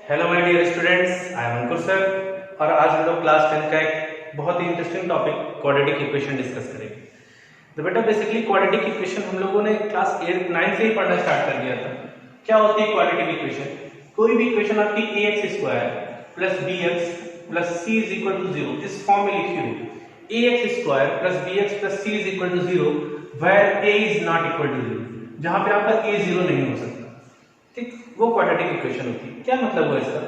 Hello my dear students, I am Ankur sir. और आज हम लोग क्लास 10 का एक बहुत ही interesting topic quadratic equation discuss करेंगे। तो बेटा बेसिकली क्वाड्रेटिक इक्वेशन हम लोगों ने क्लास 8 9 से ही पढ़ना स्टार्ट कर दिया था। क्या होती है क्वाड्रेटिक इक्वेशन? कोई भी इक्वेशन आपकी ax square plus bx plus c is equal to 0 इस फॉर्म में लिखी हुई ax square plus bx plus c is equal to 0 where a is not equal to 0, जहां पे आपका a 0 नहीं हो सकता। ठीक, वो क्वाड्रेटिक इक्वेशन होती है। क्या मतलब है इसका?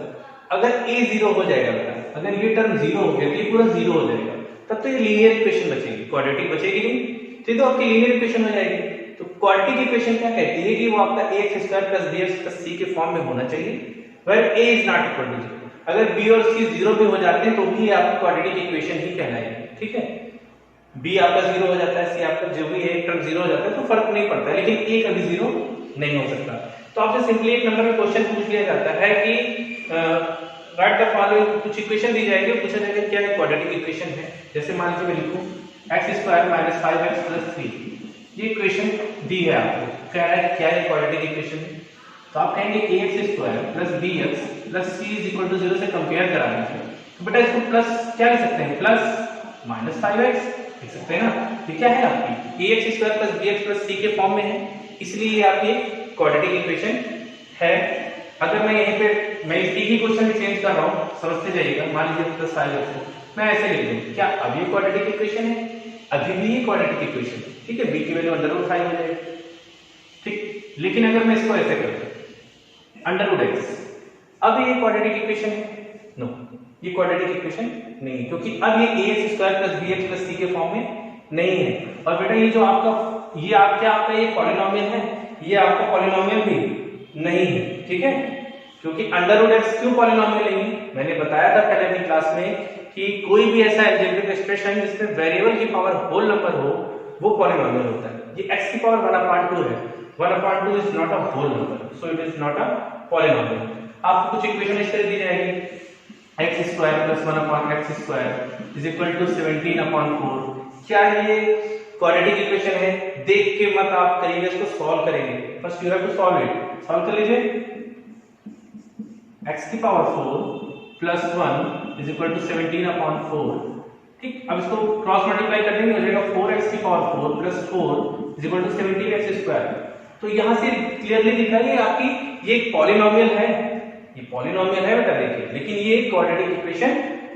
अगर a 0 हो जाएगा बेटा, अगर ये टर्म 0 हो गया, ये पूरा 0 हो जाएगा, तब तो ये लीनियर इक्वेशन बचेगी, क्वाड्रेटिक बचेगी नहीं, तो आपकी लीनियर इक्वेशन हो जाएगी। तो क्वाड्रेटिक इक्वेशन क्या कहती है कि वो आपका ax square plus bx plus c के फॉर्म में होना चाहिए, where a is not equal to 0। अगर b और c 0 पे हो जाते हैं तो भी ये आपकी क्वाड्रेटिक इक्वेशन ही कहलाएगी। ठीक है, b आपका 0 हो जाता है, c आपका जो भी है एक टर्म 0 हो जाता है तो फर्क नहीं पड़ता, लेकिन a कभी 0 नहीं हो सकता। तो आपसे सिंपली एक नंबर में क्वेश्चन पूछ लिया जाता है कि राइट द फॉलोइंग, कुछ इक्वेशन दी जाएगी, पूछा जाएगा क्या एक क्वाड्रेटिक इक्वेशन है। जैसे मान लीजिए मैं लिखूं x square minus 5x plus 3, ये इक्वेशन दी है आपको, कह रहा है क्या ये क्वाड्रेटिक इक्वेशन है। तो आप कहेंगे ax square plus bx plus c is equal to 0 से कंपेयर करा दीजिए। तो बेटा इसको प्लस क्या लिख सकते हैं, प्लस माइनस 5x लिख सकते हैं ना। ये क्या है आपकी ax square plus bx plus c के फॉर्म में है, इसलिए ये आपकी क्वाड्रेटिक इक्वेशन है। अगर मैं यहीं पे मैं एक ही क्वेश्चन में चेंज कर रहा हूं, समझते जाइएगा। मान लीजिए प्लस 5x मैं ऐसे लिख दूं, क्या अब ये क्वाड्रेटिक इक्वेशन है? अभी भी ये क्वाड्रेटिक इक्वेशन है। ठीक है, b की वैल्यू अंडर रूट 5 हो जाएगी। ठीक, लेकिन अगर मैं इसको ऐसे कर दूं अंडर रूट x, अब ये क्वाड्रेटिक इक्वेशन है? नो, ये क्वाड्रेटिक इक्वेशन नहीं है, क्योंकि अब ये ax square plus bx plus c के फॉर्म में नहीं है। और बेटा ये जो आपका ये आपका ये पॉलिनोमियल है, ये आपका पॉलिनोमियल भी नहीं है। ठीक है, क्योंकि अंडर रूट एक्स क्यों पॉलिनोमियल नहीं है? मैंने बताया था पहले की क्लास में कि कोई भी ऐसा अलजेब्रिक एक्सप्रेशन जिसमें वेरिएबल की पावर होल नंबर हो वो पॉलिनोमियल होता है। ये x की पावर 1/2 है, 1/2 is not a whole number, so it is not a polynomial. आपको कुछ इक्वेशन इस तरह दी जाएगी, x square plus 1/x square is equal to 17/4। क्या ये क्वाड्रेटिक इक्वेशन है? देख के मत आप करिएगा, इसको सॉल्व करेंगे। First you have to solve it. Solve कर लीजिए, x की power 4 plus 1 is equal to 17/4। ठीक, अब इसको क्रॉस मल्टीप्लाई कर देंगे, हो जाएगा 4x की power 4 plus 4 is equal to 17x square. तो यहां से क्लियरली दिख रहा है कि आपकी ये एक पॉलिनोमियल है, ये पॉलिनोमियल है बेटा देखिए, लेकिन ये क्वाड्रेटिक इक्वेशन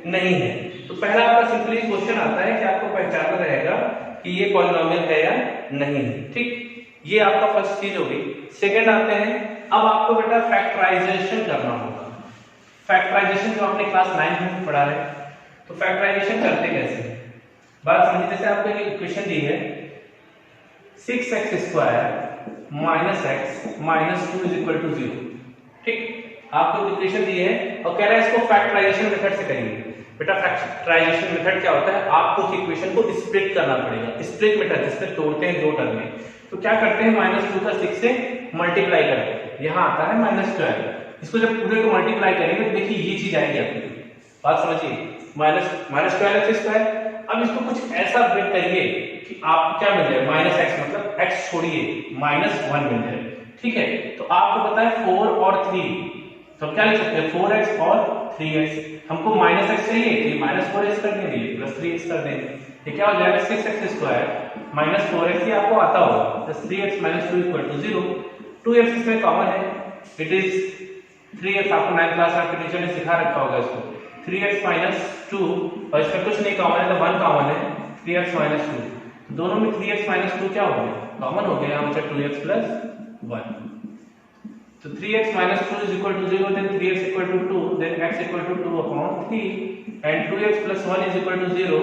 नहीं है। तो पहला आपका सिंपली क्वेश्चन आता है कि आपको पहचानना रहेगा कि ये पॉलिनोमियल है या नहीं है। ठीक, ये आपका फर्स्ट चीज होगी। सेकंड आते हैं, अब आपको बेटा फैक्टराइजेशन करना होगा। फैक्टराइजेशन जो आपने क्लास 9 में पढ़ा है, तो फैक्टराइजेशन करते कैसे बात समझिए। जैसे आपको एक इक्वेशन दी है 6x square minus x minus 2 is equal to 0। ठीक, आपको इक्वेशन दी है और कह रहा है इसको फैक्टराइजेशन मेथड से करिए। बेटा फैक्टराइजेशन मेथड क्या होता है, आपको उस इक्वेशन को स्प्लिट करना पड़ेगा, स्प्लिट मेथड जिसमें तोड़ते हैं दो टर्म में। तो क्या करते हैं, -2 का 6 से मल्टीप्लाई करते हैं, यहां आता है -12। इसको जब पूरे को मल्टीप्लाई करेंगे तो देखिए ये चीज आएगी आपकी, बात समझिए, -12x स्क्वायर। अब इसको कुछ ऐसा ब्रेक करिए कि आपको क्या मिल जाए, -x मतलब x छोड़िए -1 मिल जाए। ठीक है, तो आपको पता है 4 और 3, तो क्या लिख सकते हैं 4x और 3x। हमको -x चाहिए तो ये -4x कर देंगे, +3x कर देंगे, ये क्या हो जाएगा 6x स्क्वायर माइनस 4x, ये आपको आता होगा, plus 3x minus 2 equal to 0। 2x इसमें कॉमन है, इट इज 3x। आपको 9th क्लास आपके टीचर ने सिखा रखा होगा इसको, 3x माइनस 2, और इसमें कुछ नहीं कॉमन है तो 1 कॉमन है, 3x माइनस 2। दोनों में 3x माइनस 2 क्या हो गया, कॉमन हो गया, यहाँ बचा 2x प्लस 1। तो 3x minus 2 is equal to 0, then 3x equal to 2, then x equal to 2/3, and 2x plus 1 is equal to 0,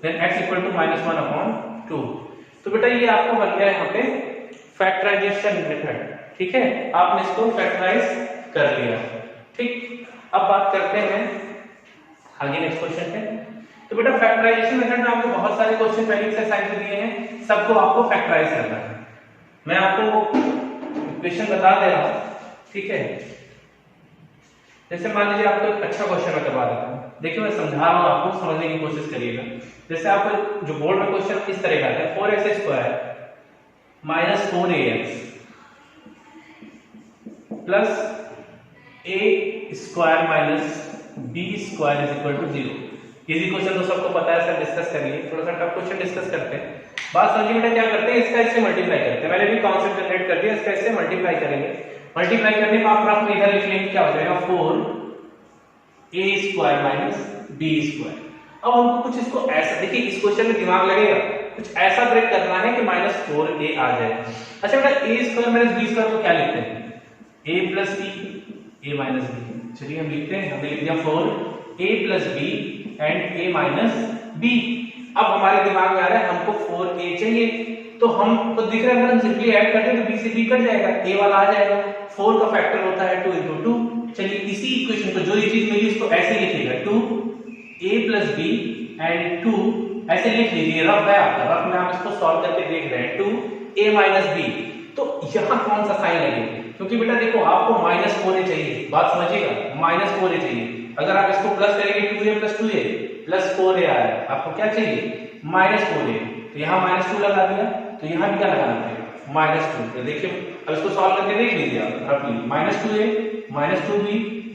then x equal to -1/2। तो बेटा ये आपको बन गया यहाँ पे फैक्टराइजेशन मेथड। ठीक है, आपने इसको फैक्टराइज कर लिया। ठीक, अब बात करते हैं आगे नेक्स्ट क्वेश्चन पे। तो बेटा फैक्टराइजेशन मेथड में आपको बहुत सारे क्वेश्चन पहले से असाइन दिए हैं, सबको आपको फैक्टराइज करना है। मैं आपको इक्वेशन बता दे रहा हूं, ठीक है। जैसे मान लीजिए आपको एक अच्छा क्वेश्चन मैं करवा देता हूं, देखिए मैं समझा रहा हूं, आपको समझने की कोशिश करिएगा। जैसे आपको जो बोर्ड में क्वेश्चन इस तरह का है, 4x square minus 4ax plus a square minus b square is equal to 0। Easy question तो सबको पता है, सब डिस्कस करिए। थोड़ा सा टफ क्वेश्चन डिस्कस करते हैं। बात समझिए बेटा, क्या करते हैं, इसका इससे मल्टीप्लाई करते हैं। मैंने भी कॉन्सेप्ट जनरेट कर दिया, इसका इससे मल्टीप्लाई करेंगे। मल्टीप्लाई करने पर आप रफ में इधर लिख लेंगे, क्या हो जाएगा 4a square minus b square. अब हमको कुछ इसको ऐसा, देखिए इस क्वेश्चन में दिमाग लगेगा, कुछ ऐसा ब्रेक करना है कि -4a आ जाए। अच्छा बेटा, a square minus b square को क्या लिखते हैं, a plus b, a minus b. चलिए हम लिखते हैं, हमने लिख दिया 4a plus b and a minus b. अब हमारे दिमाग में आ रहा है हमको 4a चाहिए, तो हमको दिख रहा है अगर हम सिंपली ऐड करते हैं तो b से b कट जाएगा, a वाला आ जाएगा। 4 का फैक्टर होता है 2 into 2। चलिए इसी इक्वेशन को, जो ये चीज मिली उसको ऐसे लिखिएगा, 2a प्लस b एंड 2 ऐसे लिख लीजिए। रफ है आपका, रफ में आप इसको सॉल्व करके देख रहे हैं, 2a माइनस b। तो यहाँ कौन सा साइन लगेगा, क्योंकि बेटा देखो आपको -4a चाहिए, बात समझिएगा, -4a चाहिए। अगर आप इसको प्लस करेंगे 2a plus 2a plus 4a आ रहा है, आपको क्या चाहिए -4a, तो यहाँ -2 लगा दिया, तो यहाँ भी क्या लगाना पड़ेगा -2। तो देखिए अब इसको सॉल्व करके देख लीजिए आप रफली, -2a -2b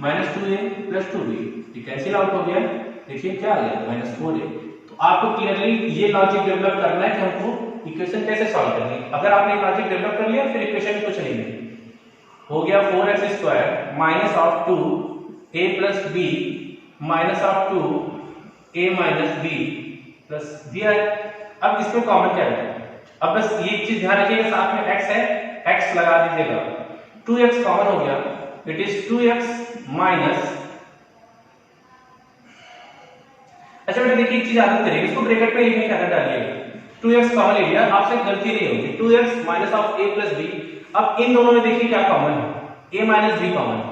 -2a plus 2b, ये कैंसिल आउट हो गया। देखिए क्या आ गया -4a। तो आपको क्लियरली ये लॉजिक डेवलप करना है कि हमको इक्वेशन कैसे सॉल्व करनी है। अगर आपने लॉजिक डेवलप कर लिया फिर इक्वेशन में कुछ नहीं है, हो गया 4x square minus of 2a plus b minus of 2a minus b plus दिया है। अब इसमें कॉमन क्या है, अब बस ये चीज ध्यान रखिएगा, साथ में x है, x लगा दीजिएगा, 2x कॉमन हो गया, इट इज 2x माइनस। अच्छा बेटा देखिए एक चीज आदत करिएगा, इसको ब्रैकेट में लिखने की आदत डालिएगा। 2x कॉमन ले लिया, आपसे गलती नहीं होगी, 2x minus of a plus b। अब इन दोनों में देखिए क्या कॉमन है, a माइनस b कॉमन है।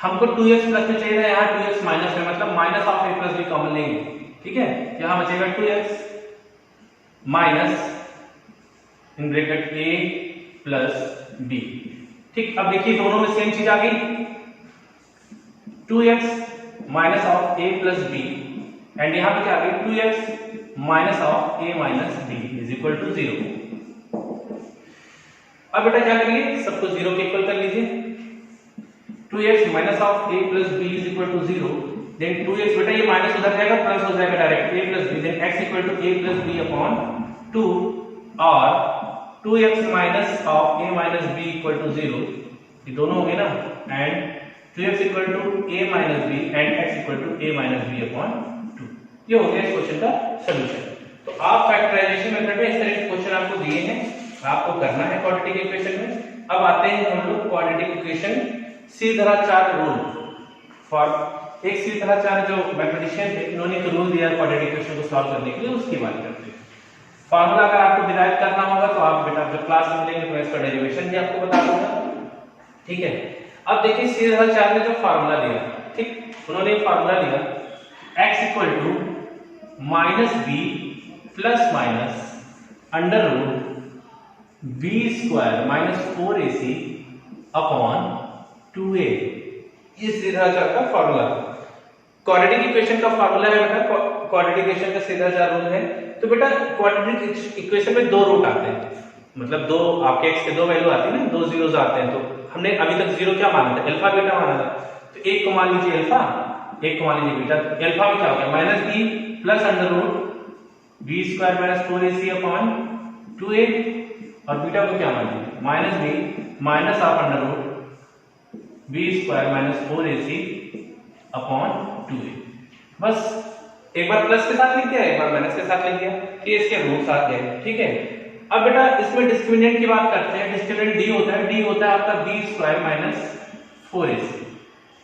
हमको 2x प्लस में चाहिए था, यहाँ 2x माइनस में, मतलब minus of a plus b common लेंगे, ठीक है। यहाँ बचेगा 2x minus in bracket a plus b, ठीक। अब देखिए दोनों में सेम चीज आ गई, 2x minus of a plus b and यहाँ पे क्या आ गई 2x minus of a minus b is equal to 0। अब बेटा क्या करिए, सबको 0 के इक्वल कर लीजिए। 2x minus of a plus b is equal to 0, then 2x, बेटा ये माइनस उधर जाएगा प्लस हो जाएगा direct, a plus b, then x equal to a plus b upon 2 और 2x minus of a minus b equal to 0, ये दोनों हो गए ना, and 2x equal to a minus b and x equal to a minus b upon 2। ये हो गया इस क्वेश्चन का सॉल्यूशन। तो आप फैक्टराइजेशन मेथड में इस तरह के क्वेश्चन आपको दिए हैं, आपको करना है क्वाड्रेटिक इक्वेशन में। अब आते हैं हम लोग क्वाड्रेटिक इक्वेशन सीधराचार्य रूल फॉर, एक सीधराचार्य जो मैथमेटिशियन थे, इन्होंने एक रूल दिया क्वाड्रेटिक इक्वेशन को सॉल्व करने के लिए, उसकी बात करते हैं। फार्मूला अगर आपको डिराइव करना होगा तो आप बेटा जब क्लास में मिलेंगे तो मैं इसका डेरिवेशन भी आपको बता दूंगा, ठीक है। अब देखिए सीधराचार्य ने जो फार्मूला दिया, ठीक, उन्होंने फार्मूला दिया x equal to minus b plus minus under root b square minus 4ac upon 2a, ये सीधराचार्य का फार्मूला। क्वाड्रेटिक इक्वेशन का फार्मूला है बेटा, क्वाड्रेटिक इक्वेशन का सीधराचार्य रूल है। तो बेटा क्वाड्रेटिक इक्वेशन में दो रूट आते हैं, मतलब दो आपके x के दो वैल्यू आती है ना, दो जीरोस आते हैं। तो हमने अभी तक जीरो क्या माना था, अल्फा बीटा माना था, तो एक को मान लीजिए अल्फा, एक को मान लीजिए बीटा। तो अल्फा में क्या हो गया minus b plus under root b square minus 4ac upon 2a, और बीटा को क्या मान लीजिए minus B minus of under root b square minus 4ac upon 2a। बस एक बार प्लस के साथ लिख दिया, एक बार माइनस के साथ लिख दिया, ये इसके रूट्स आ गए, ठीक है। अब बेटा इसमें डिस्क्रिमिनेंट की बात करते हैं, डिस्क्रिमिनेंट d होता है, d होता है आपका b square minus 4ac।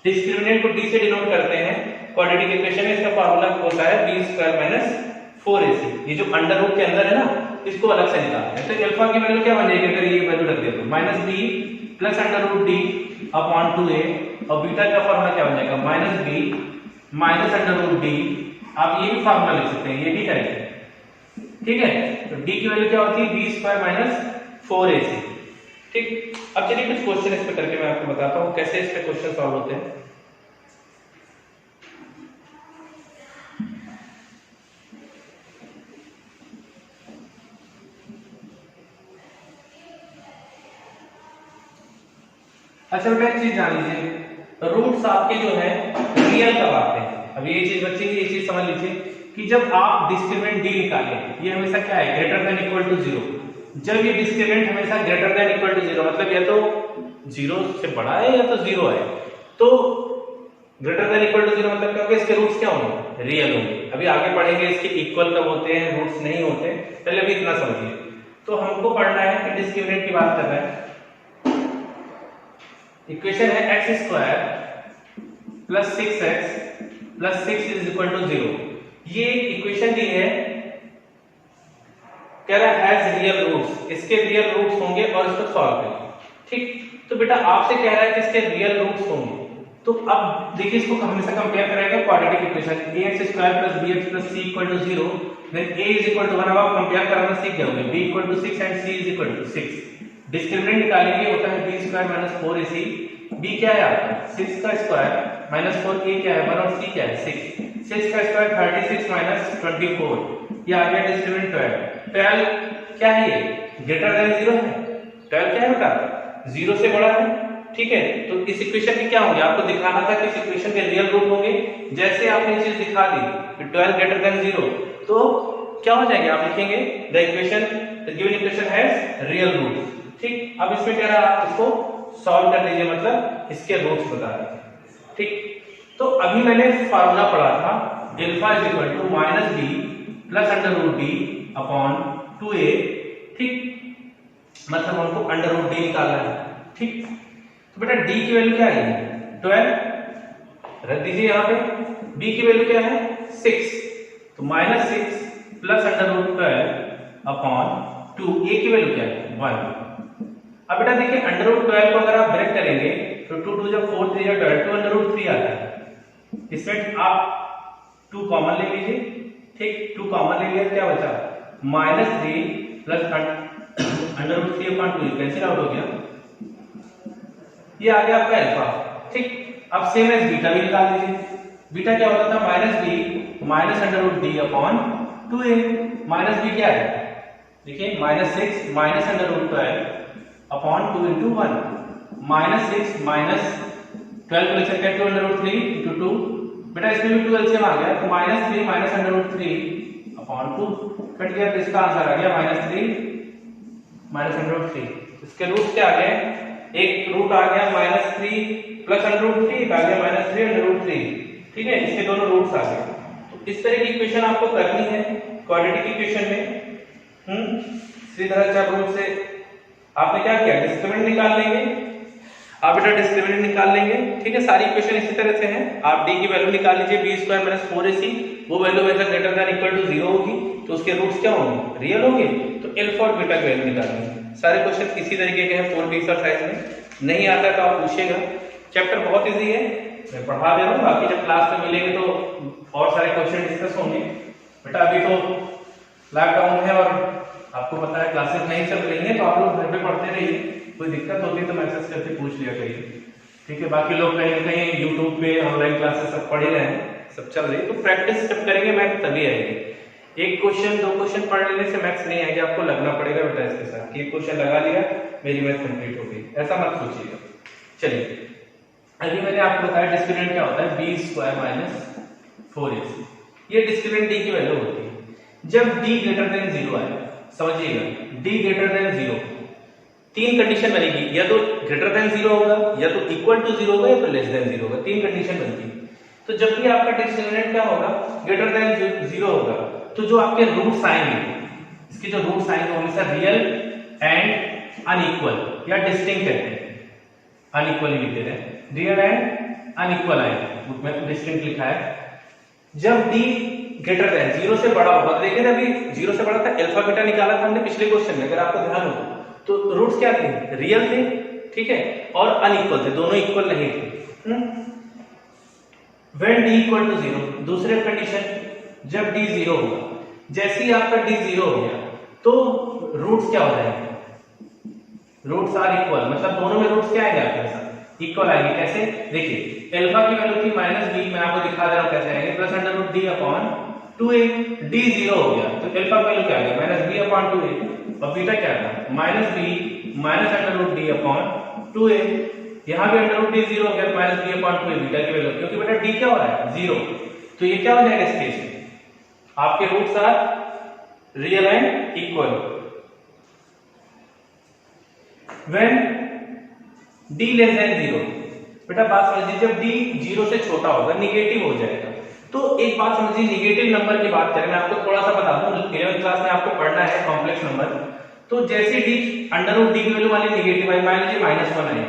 Discriminant को d से डिनोट करते हैं, क्वाड्रेटिक इक्वेशन में इसका फार्मूला होता है b स्क्वायर माइनस 4ac। ये जो अंडर रूट के अंदर है ना, इसको अलग से निकालते हैं। तो अल्फा की वैल्यू क्या बन जाएगी, अगर ये वैल्यू रख दे तो minus b plus under root d upon 2a, और बीटा का फार्मूला क्या बन जाएगा minus b minus under root d। आप ये भी फार्मूला लिख सकते हैं, ये भी करेक्ट है, ठीक है। तो d की वैल्यू क्या होती है b स्क्वायर माइनस 4ac, ठीक। अब चलिए कुछ क्वेश्चन इस पे करके मैं आपको बताता हूँ कैसे इस पे क्वेश्चन सॉल्व होते हैं। अच्छा बेटा एक चीज जान लीजिए, रूट्स आपके जो है रियल कब आते हैं। अब ये चीज बच्चे ये चीज समझ लीजिए कि जब आप डिस्क्रिमिनेंट डी निकालें, ये हमेशा क्या है, greater than equal to zero. जब ये डिस्क्रिमिनेंट हमेशा greater than equal to zero, मतलब या तो जीरो से बड़ा है या तो जीरो है, तो greater than equal to zero मतलब क्या होगा, इसके रूट्स क्या होंगे, रियल होंगे। अभी आगे पढ़ेंगे इसके इक्वल कब होते हैं, रूट्स नहीं होते, पहले अभी इतना समझिए। तो हमको पढ़ना है कि डिस्क्रिमिनेंट की बात कर रहे हैं। इक्वेशन है x square plus 6x plus 6 is equal to 0। ये इक्वेशन दी है, कह रहा है हैज रियल रूट्स, इसके रियल रूट्स होंगे और इसको सॉल्व करें। ठीक, तो बेटा आपसे कह रहा है कि इसके रियल रूट्स होंगे, तो अब देखिए इसको हमेशा कंपेयर करेंगे quadratic equation ax square plus bx plus c equal to 0, then a is equal to 1। अब आप कंपेयर करना सीख जाओगे, b equal to 6 and c is equal to 6। Discriminant निकालेंगे, होता है b square minus 4ac। b क्या है आपका 6 का स्क्वायर माइनस 4a क्या है 1 और c क्या है 6। 6 का स्क्वायर 36 माइनस 24, ये आ गया डिस्क्रिमिनेंट 12। 12 क्या है, ये ग्रेटर देन 0 है। 12 क्या है बेटा, 0 से बड़ा है। ठीक है, तो इस इक्वेशन के क्या होंगे, आपको दिखाना था कि इस इक्वेशन के रियल रूट होंगे। जैसे आपने चीज दिखा दी कि 12 ग्रेटर देन 0, तो क्या हो जाएंगे, आप लिखेंगे the equation, the given equation has real root. ठीक, अब इसमें क्या रहा, आप इसको सॉल्व कर लीजिए, मतलब इसके रूट्स बता दीजिए। ठीक, तो अभी मैंने फार्मूला पढ़ा था alpha is equal to minus b plus under root D upon 2a। ठीक, मतलब हमको अंडर रूट डी निकालना है। ठीक, तो बेटा d की वैल्यू क्या है 12, रख दीजिए यहाँ पे। b की वैल्यू क्या है 6, तो minus 6 plus under root 12 upon 2, a की वैल्यू क्या है 1। अब बेटा देखिए अंडर रूट 12 को अगर आप ब्रेक करेंगे तो 2 2 जब 4 3 या 12, 2 अंडर रूट 3 आता है। इसमें आप 2 कॉमन ले लीजिए। ठीक, 2 कॉमन ले लिया, क्या बचा minus 3 plus under root 3 upon 2, cancel out हो गया, ये आ गया आपका अल्फा। ठीक, अब सेम एज बीटा भी निकाल दीजिए। बीटा क्या होता था minus B minus under root D upon 2a। Minus b क्या है, देखिए minus 6 minus under root 12 upon 2 into 1, minus 6 minus 12 को लिख सकते हैं 2 अंडर रूट 3 इंटू 2। बेटा इसमें भी 2 एलसीएम आ गया, तो minus 3 minus under root 3 upon 2 cut गया, तो इसका आंसर आ गया माइनस 3 माइनस अंडर रूट 3। इसके रूट क्या आ गए, एक रूट आ गया माइनस 3 प्लस अंडर रूट 3, आ गया माइनस 3 अंडर रूट 3। ठीक है, इसके दोनों रूट्स आ गए। तो इस तरह की इक्वेशन आपको करनी है क्वाड्रेटिक इक्वेशन में। सीधा चार रूट से आपने क्या किया, डिस्क्रिमिनेंट निकाल लेंगे। आप बेटा डिस्क्रिमिनेंट निकाल लेंगे। ठीक है, सारी इक्वेशन इसी तरह से हैं। आप d की वैल्यू निकाल लीजिए, b स्क्वायर माइनस 4ac, वो वैल्यू हमेशा ग्रेटर देन इक्वल टू 0 होगी, तो उसके रूट्स क्या होंगे, रियल होंगे। तो अल्फा और बीटा की वैल्यू निकालेंगे। सारे क्वेश्चन इसी तरीके के हैं 4 एक्सरसाइज में। नहीं आता तो आप पूछेगा, चैप्टर बहुत इजी है, मैं पढ़ा दे रहा हूँ, बाकी जब क्लास में मिलेंगे तो और सारे क्वेश्चन डिस्कस होंगे। बेटा अभी तो लॉकडाउन है और आपको पता है क्लासेस नहीं चल रही है, तो आप लोग घर पे पढ़ते रहिए, कोई दिक्कत होती है तो मैसेज करके पूछ लिया करिए। ठीक है, बाकी लोग कहीं ना कहीं यूट्यूब पे ऑनलाइन क्लासेस सब पढ़ ही रहे हैं, सब चल रही है, तो प्रैक्टिस जब करेंगे मैथ तभी आएगी। एक क्वेश्चन 2 क्वेश्चन पढ़ लेने से मैथ्स नहीं आएगी, आपको लगना पड़ेगा बेटा इसके साथ कि एक क्वेश्चन लगा लिया मेरी मैथ कंप्लीट हो गई, ऐसा मत सोचिएगा। चलिए, अभी मैंने आपको बताया डिस्क्रिमिनेंट क्या होता है, b स्क्वायर माइनस 4ac। ये डिस्क्रिमिनेंट d की वैल्यू होती है जब d ग्रेटर देन 0 आए। समझिएगा, d ग्रेटर देन 0, 3 कंडीशन बनेगी, या तो ग्रेटर देन 0 होगा, या तो इक्वल टू 0 होगा, या तो लेस देन 0 होगा। 3 कंडीशन बनती है। तो जब भी आपका डिस्क्रिमिनेंट क्या होगा, ग्रेटर देन 0 होगा, तो जो आपके रूट्स आएंगे, इसके जो रूट्स आएंगे वो हमेशा रियल एंड अनइक्वल या डिस्टिंक्ट कहते हैं, अनइक्वल ही लिखते हैं, रियल एंड अनइक्वल आएंगे, बुक में डिस्टिंक्ट लिखा है। जब d ग्रेटर देन 0 से बड़ा होगा, देखिए ना अभी 0 से बड़ा था, अल्फा बीटा निकाला था हमने पिछले क्वेश्चन में, अगर आपको ध्यान हो तो रूट्स क्या थे, रियल थे। ठीक है, और अनइक्वल थे, दोनों इक्वल नहीं थे। व्हेन d इक्वल टू 0, दूसरे कंडीशन जब d 0 होगा, जैसे ही आपका d 0 हो गया तो रूट्स क्या हो जाएंगे, रूट्स आर इक्वल, मतलब दोनों में रूट्स क्या आएंगे आपके साथ, इक्वल आएंगे। कैसे, देखिए अल्फा की वैल्यू थी माइनस बी, मैं आपको दिखा दे रहा हूं कैसे आएंगे, plus under root D upon 2a, d 0 हो गया तो अल्फा की वैल्यू क्या आ गया माइनस बी अपॉन 2a, और बीटा क्या था minus B minus under root D upon 2a। यहाँ भी अंडर रूट डी 0 हो गया, माइनस बी अपॉन 2 बीटा की वैल्यू, क्योंकि बेटा डी क्या हो रहा है 0, तो ये क्या हो जाएगा इस केस में, आपके roots are real and equal when D less than 0। बेटा बात समझिए, जब डी 0 से छोटा होगा, निगेटिव हो जाएगा, तो एक बात समझिए, निगेटिव नंबर की बात करें, मैं आपको थोड़ा सा बता दूं, 11th क्लास में आपको पढ़ना है कॉम्प्लेक्स नंबर, तो जैसे डी अंडर रूट डी की वैल्यू वाली निगेटिव आई, मान लीजिए -1 आई,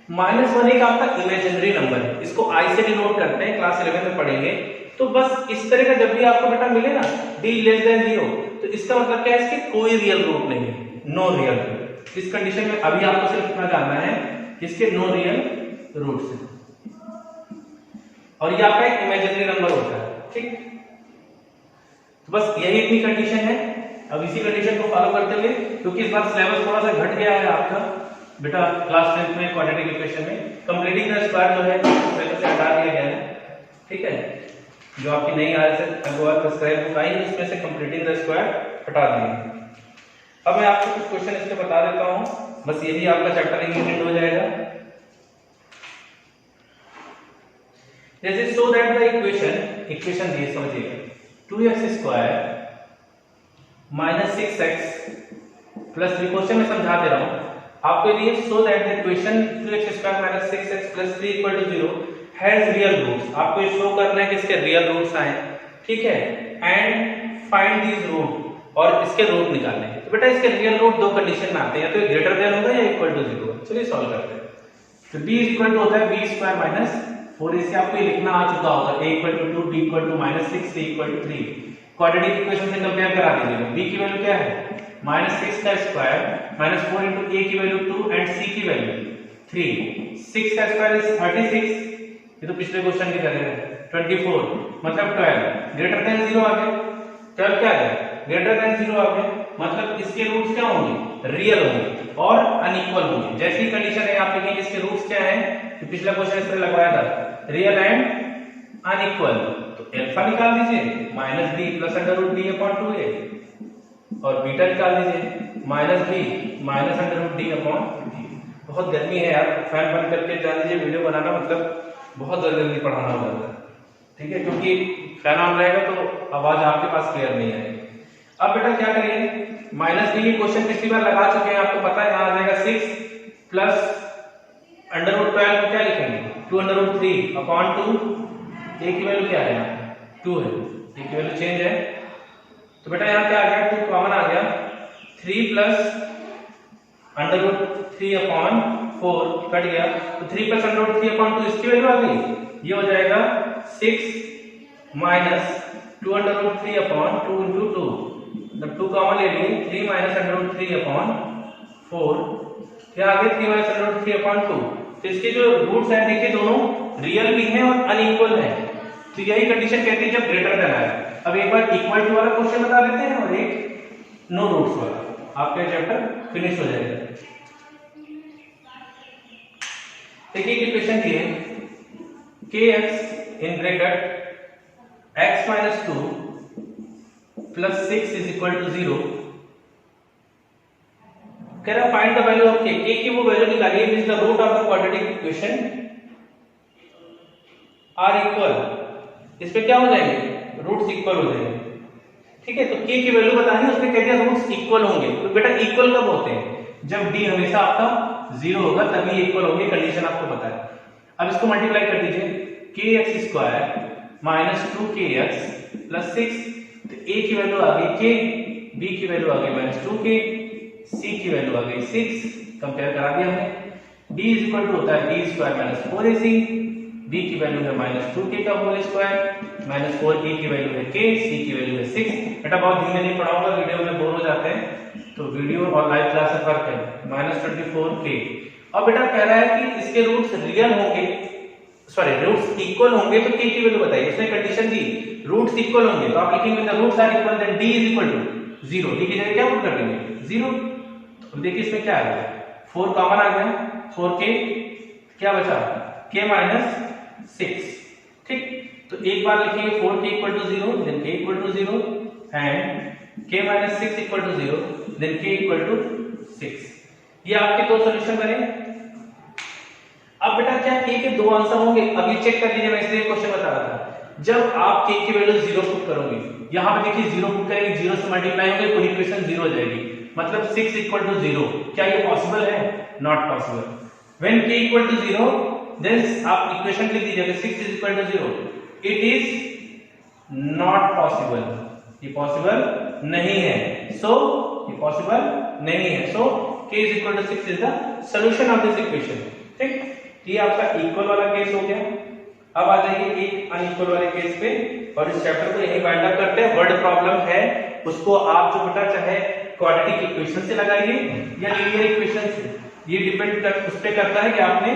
-1 एक आपका इमेजिनरी नंबर है, इसको आई से डिनोट करते हैं, क्लास 11 में पढ़ेंगे। तो बस इस तरह का जब भी आपको बेटा मिले ना डी लेस देन 0, तो इसका मतलब क्या है, इसके कोई रियल रूट नहीं है, नो रियल रूट। इस कंडीशन में अभी आपको सिर्फ इतना जानना है, इसके नो रियल रूट्स हैं, और ये आपका एक इमेजिनरी नंबर होता है, ठीक। तो बस यही इतनी कंडीशन है। अब इसी कंडीशन को फॉलो करते हुए, क्योंकि इस बार सिलेबस थोड़ा सा घट गया है आपका बेटा क्लास 10th में क्वाड्रेटिक इक्वेशन में, कंप्लीटिंग द स्क्वायर जो है सिलेबस से हटा दिया गया है, ठीक है। जो आपकी नई प्रिस्क्राइब बुक आई उसमें से कंप्लीटिंग द स्क्वायर हटा दिए। अब मैं आपको कुछ क्वेश्चन इसके बता देता हूं, बस यही आपका चैप्टर इंक्लूडेड हो जाएगा। जैसे सो दैट द इक्वेशन दी समझिएगा, 2x² - 6x प्लस 3, क्वेश्चन में समझा दे रहा हूं आपके लिए। So that the equation 2x² - 6x + 3 = 0 has real roots, आपको ये शो करना है कि इसके रियल रूट्स आए, ठीक है, एंड फाइंड दीज रूट, और इसके रूट निकालने हैं। तो बेटा इसके रियल रूट दो कंडीशन में आते हैं, तो ग्रेटर देन होगा या इक्वल टू 0। चलिए सॉल्व करते हैं। तो b इक्वल टू होता है b² - 4, इसे आपको लिखना आ चुका होगा, a = 2, b = -6, c = 3। Quadratic equation से कंपेयर करा दीजिएगा। b की वैल्यू क्या है -6 का स्क्वायर -4 * a की वैल्यू 2 एंड c की वैल्यू 3, 6 का स्क्वायर इज 36, ये तो पिछले क्वेश्चन की तरह है, 24 मतलब 12, ग्रेटर देन 0 आ गया, 12 क्या है ग्रेटर देन 0 आ गया, मतलब इसके रूट्स क्या होंगे रियल होंगे और अनइक्वल होंगे। जैसी कंडीशन है आप लिखेंगे इसके रूट्स क्या है, तो पिछला क्वेश्चन इस तरह लगवाया था, रियल एंड अनइक्वल, तो अल्फा निकाल दीजिए -b + √d अपॉन 2a, और बीटा निकाल दीजिए -b - √d अपॉन 3। बहुत गर्मी है यार, फैन बंद करके जान दीजिए, वीडियो बनाना मतलब बहुत जल्दी पढ़ाना हो जाता है, ठीक है, क्योंकि फैन ऑन रहेगा तो आवाज आपके पास क्लियर नहीं आएगी। अब बेटा क्या करिए, -b ये क्वेश्चन पिछली बार लगा चुके हैं, आपको पता है, यहाँ आ जाएगा 6 प्लस √12 को क्या लिखेंगे 2√3 अपॉन 2, a की वैल्यू क्या है 2 है, a की वैल्यू चेंज है, तो बेटा यहाँ क्या आ गया 2 कॉमन आ गया, 3 प्लस √3 अपॉन 4 कट गया, तो 3 प्लस √3 अपॉन 2 इसकी वैल्यू आ गई, ये हो जाएगा 6 माइनस 2√3 अपॉन 2 × 2, मतलब 2 कॉमन ले लिए, 3 माइनस √3 अपॉन 4, क्या आ गया 3 माइनस √3 अपॉन 2। तो इसके जो रूट्स हैं देखिए दोनों रियल भी हैं और अनइक्वल हैं, तो यही कंडीशन कहती है जब ग्रेटर देन आए। अब एक बार इक्वल टू वाला क्वेश्चन बता देते हैं और एक नो रूट्स वाला, आपका चैप्टर फिनिश हो जाएगा। देखिए इक्वेशन दी है kx इन ब्रैकेट x - 2 + 6 = 0, कह रहा find the value of k की वो वैल्यू निकालिए which the root of the quadratic equation are equal, इसमें क्या हो जाएंगे रूट्स इक्वल हो जाएंगे, ठीक है। तो k की वैल्यू बतानी है, उसमें कह दिया रूट्स इक्वल होंगे, तो बेटा इक्वल कब होते हैं जब d हमेशा आपका 0 होगा तभी इक्वल होंगे, कंडीशन आपको पता है। अब इसको मल्टीप्लाई कर दीजिए, kx² - 2kx + 6, तो a की वैल्यू आ गई k, b की वैल्यू आ गई -2k, c की वैल्यू आ गई 6, कंपेयर करा दिया हमने। d = होता है b² - 4ac, b की वैल्यू है -2k का होल स्क्वायर, -4a की वैल्यू है k, c की वैल्यू है 6। बेटा बहुत धीमे नहीं पढ़ाऊंगा, वीडियो में बोर हो जाते हैं, तो वीडियो और लाइव क्लास से फर्क है, -24k। अब बेटा कह रहा है कि इसके रूट्स रियल होंगे, सॉरी रूट्स इक्वल होंगे, तो k की वैल्यू बताइए, उसने कंडीशन दी रूट्स इक्वल होंगे, तो आप लिखेंगे the roots are equal then d = 0, d की जगह क्या पुट कर देंगे 0। तो देखिए इसमें क्या आ गया 4 कॉमन आ गया, 4k क्या बचा k - 6, ठीक। तो एक बार लिखिए 4k = 0 then k = 0 and k - 6 = 0 then k = 6। ये आपके दो सॉल्यूशन बने। के दो आंसर होंगे। अब ये चेक कर लीजिए, मैं इसलिए क्वेश्चन बता रहा था। जब आप k की वैल्यू 0 पुट करोगे, यहां पे देखिए 0 पुट करेंगे, 0 से मल्टीप्लाई होंगे, पूरी इक्वेशन 0 हो जाएगी, मतलब 6 इक्वल टू 0। क्या ये पॉसिबल है? Not possible. When k equal to 0 then आप इक्वेशन लिख दीजिएगा 6 is equal to 0। It is not possible, ये पॉसिबल नहीं है। सो ये पॉसिबल नहीं है। So k is equal to 6 is the solution of this equation. ठीक, ये आपका इक्वल वाला केस हो गया। अब आ जाइए एक अनइक्वल वाले केस पे, और इस चैप्टर को यही वाइंड अप करते हैं। वर्ड प्रॉब्लम है उसको आप जो बेटा चाहे क्वाड्रेटिक इक्वेशन से लगाइए या लीनियर इक्वेशन से, ये डिपेंड उस पे करता है कि आपने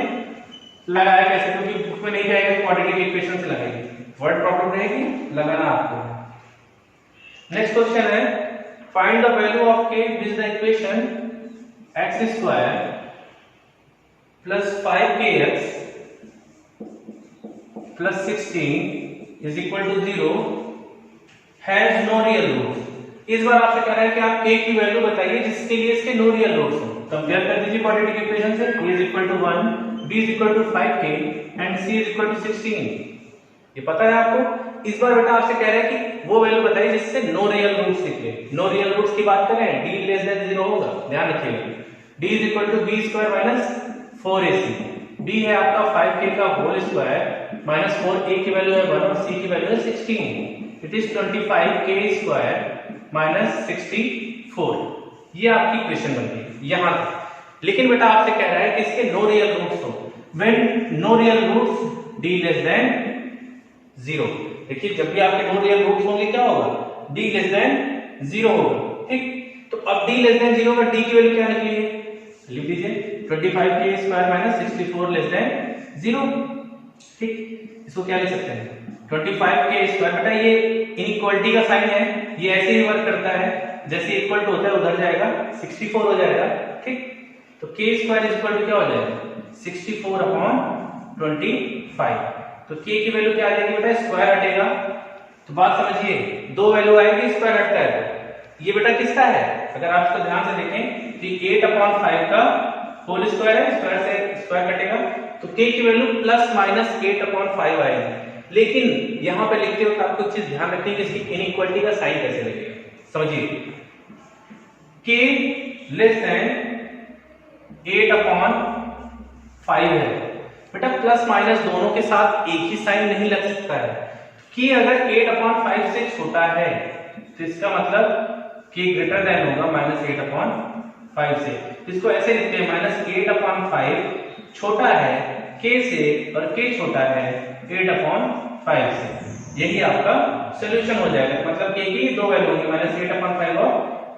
लगाया कैसे, क्योंकि बुक में नहीं कहेगा क्वाड्रेटिक इक्वेशन से लगाइए, वर्ड प्रॉब्लम रहेगी, लगाना आपको। नेक्स्ट क्वेश्चन है, find the value of k with the equation x square plus 5kx plus 16 is equal to 0 has no real roots. इस बार आपसे कह रहा है कि आप k की वैल्यू बताइए जिसके लिए इसके नो रियल रूट्स हो। कंपेयर कर दीजिए क्वाड्रेटिक इक्वेशन से, a is equal to 1, b is equal to 5k and c is equal to 16। ये पता है आपको। इस बार बेटा आपसे कह रहा है कि वो वैल्यू बताइए जिससे नो रियल रूट्स निकले। नो रियल रूट्स की बात करें, d लेस देन 0 होगा, ध्यान रखिएगा। d is equal to b square minus 4ac, d है आपका 5k का होल स्क्वायर माइनस 4a की वैल्यू है 1 और c की वैल्यू है 16। It is 25k square minus 64। ये आपकी इक्वेशन बन गई यहां तक। लेकिन बेटा आपसे कह रहा है कि इसके नो रियल रूट्स हो। When no real roots d less than 0। देखिए जब भी आपके नो रियल रूट्स होंगे क्या होगा? d लेस देन 0 होगा। ठीक, तो अब d लेस देन 0 का d की वैल्यू क्या निकली है? लिख दीजिए 25k square minus 64 less than 0। ठीक, इसको क्या लिख सकते हैं? 25k square. बेटा ये इनइक्वालिटी का साइन है, ये ऐसे ही वर्क करता है, जैसे इक्वल टू होता है उधर जाएगा 64 हो जाएगा। ठीक, तो k square is equal to क्या हो जाएगा? 64 अपॉन 25। तो k की वैल्यू क्या आ जाएगी बेटा? स्क्वायर हटेगा, तो बात समझिए, दो वैल्यू आएगी स्क्वायर हटता है। ये बेटा किसका है? अगर आप इसको ध्यान से देखें तो 8 अपॉन 5 का होल स्क्वायर है, स्क्वायर से स्क्वायर कटेगा, तो k की वैल्यू प्लस माइनस 8 अपॉन 5 आएगी। लेकिन यहां पे लिखते वक्त आपको एक चीज ध्यान रखनी है कि इसकी इनइक्वालिटी का साइन कैसे लगेगा। समझिए, k लेस देन 8 अपॉन 5 है। बेटा प्लस माइनस दोनों के साथ एक ही साइन नहीं लग सकता है। k अगर 8 अपॉन 5 से छोटा है तो इसका मतलब k ग्रेटर देन होगा माइनस 8 अपॉन 5 से। इसको ऐसे लिखते हैं, माइनस 8 अपॉन 5 छोटा है k से और k छोटा है 8 अपॉन 5 से। यही आपका सोल्यूशन हो जाएगा। मतलब k की दो वैल्यू होंगी, माइनस 8 अपॉन 5 और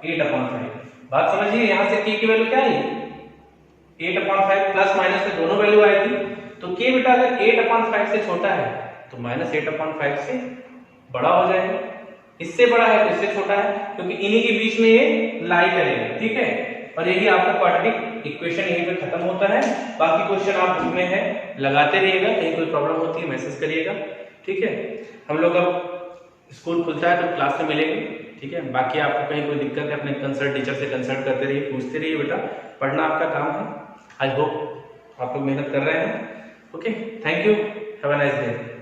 8 अपॉन 5। बात समझिए, यहां से k की वैल्यू क्या है? 8 अपॉन 5 प्लस माइनस में दोनों वैल्यू आएगी। तो k बेटा अगर 8 अपॉन 5 से छोटा है तो माइनस 8 अपॉन 5 से बड़ा हो जाएगा, इससे बड़ा है तो इससे छोटा है, क्योंकि इन्हीं के बीच में ये लाई करेगा। ठीक है, और यही आपका क्वाड्रेटिक इक्वेशन यहीं पे खत्म होता है। बाकी क्वेश्चन आप बुक में है, लगाते रहिएगा, कहीं कोई प्रॉब्लम होती है मैसेज करिएगा। ठीक है, हम लोग अब स्कूल खुलता है तो क्लास में मिलेंगे। ठीक है, बाकी आपको कहीं कोई दिक्कत है अपने कंसल्ट टीचर से कंसल्ट करते रहिए, पूछते रहिए। बेटा पढ़ना आपका काम है। आई होप आप लोग मेहनत कर रहे हैं। Okay, thank you, have a nice day.